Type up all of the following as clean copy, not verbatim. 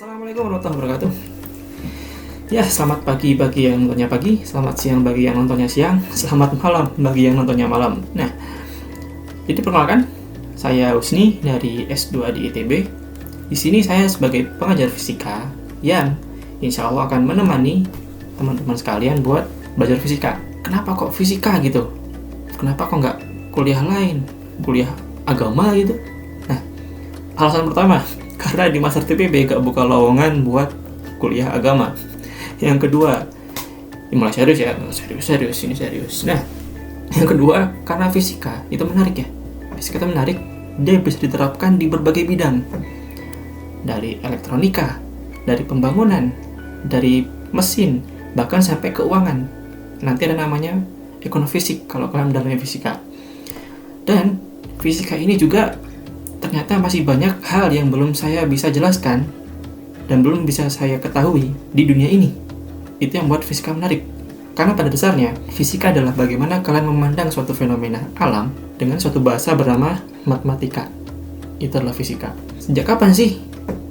Assalamualaikum warahmatullahi wabarakatuh. Ya, selamat pagi bagi yang nontonnya pagi, selamat siang bagi yang nontonnya siang, selamat malam bagi yang nontonnya malam. Nah, jadi perkenalkan, saya Husni dari S2 di ITB. Di sini saya sebagai pengajar fisika yang insya Allah akan menemani teman-teman sekalian buat belajar fisika. Kenapa kok fisika gitu? Kenapa kok nggak kuliah lain, kuliah agama gitu? Nah, alasan pertama, karena di Master TPB gak buka lowongan buat kuliah agama. Yang kedua, ini mulai serius ya, serius. Nah, yang kedua, karena fisika itu menarik ya. Fisika itu menarik, dia bisa diterapkan di berbagai bidang. Dari elektronika, dari pembangunan, dari mesin, bahkan sampai keuangan. Nanti ada namanya ekonomisik kalau kalian dalamnya fisika. Dan fisika ini juga ternyata masih banyak hal yang belum saya bisa jelaskan dan belum bisa saya ketahui di dunia ini. Itu yang buat fisika menarik. Karena pada dasarnya, fisika adalah bagaimana kalian memandang suatu fenomena alam dengan suatu bahasa bernama matematika. Itu adalah fisika. Sejak kapan sih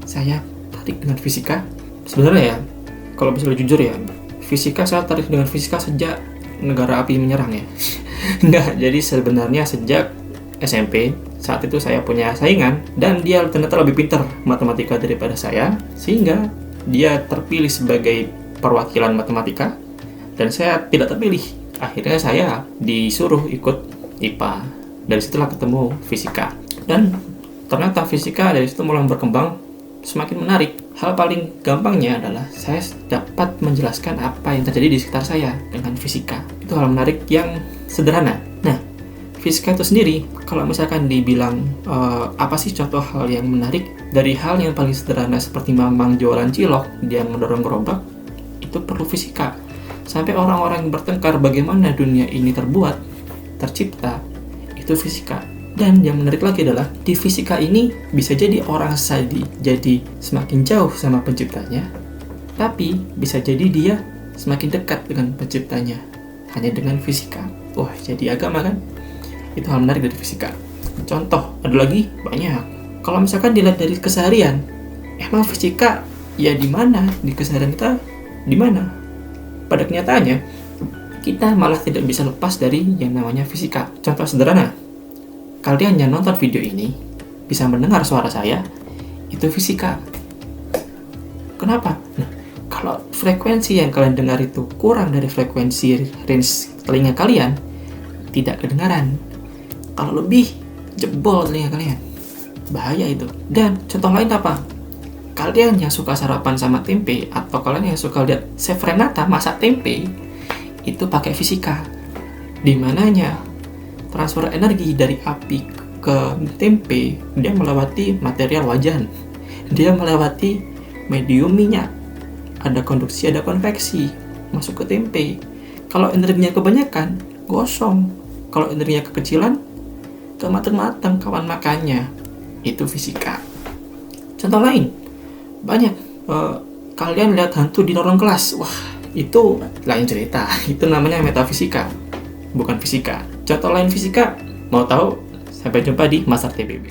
saya tertarik dengan fisika? Sebenarnya ya, kalau bisa jujur ya, fisika saya tertarik dengan fisika sejak negara api menyerang ya. Enggak, jadi sebenarnya sejak SMP, saat itu saya punya saingan dan dia ternyata lebih pintar matematika daripada saya, sehingga dia terpilih sebagai perwakilan matematika dan saya tidak terpilih. Akhirnya saya disuruh ikut IPA. Dari situlah ketemu fisika. Dan ternyata fisika dari situ mulai berkembang semakin menarik. Hal paling gampangnya adalah saya dapat menjelaskan apa yang terjadi di sekitar saya dengan fisika. Itu hal menarik yang sederhana. Nah, fisika itu sendiri, kalau misalkan dibilang apa sih contoh hal yang menarik, dari hal yang paling sederhana seperti mamang jualan cilok, dia mendorong gerobak, itu perlu fisika. Sampai orang-orang yang bertengkar bagaimana dunia ini terbuat, tercipta, itu fisika. Dan yang menarik lagi adalah, di fisika ini bisa jadi orang jadi semakin jauh sama penciptanya, tapi bisa jadi dia semakin dekat dengan penciptanya, hanya dengan fisika. Wah, jadi agama kan? Itu hal menarik dari fisika. Contoh, ada lagi banyak. Kalau misalkan dilihat dari keseharian, emang fisika ya di mana? Di keseharian kita di mana? Pada kenyataannya, kita malah tidak bisa lepas dari yang namanya fisika. Contoh sederhana, kalian yang nonton video ini bisa mendengar suara saya, itu fisika. Kenapa? Nah, kalau frekuensi yang kalian dengar itu kurang dari frekuensi range telinga kalian, tidak kedengaran. Kalau lebih, jebol telinga kalian. Bahaya itu. Dan contoh lain apa? Kalian yang suka sarapan sama tempe, atau kalian yang suka lihat Chef Renata masak tempe, itu pakai fisika. Di mananya transfer energi dari api ke tempe, dia melewati material wajan. Dia melewati medium minyak. Ada konduksi, ada konveksi. Masuk ke tempe. Kalau energinya kebanyakan, gosong. Kalau energinya kekecilan, matang-matang kawan makannya. Itu fisika. Contoh lain, banyak. Kalian lihat hantu di lorong kelas, wah, itu lain cerita. Itu namanya metafisika, bukan fisika. Contoh lain fisika, mau tahu? Sampai jumpa di Master TPB.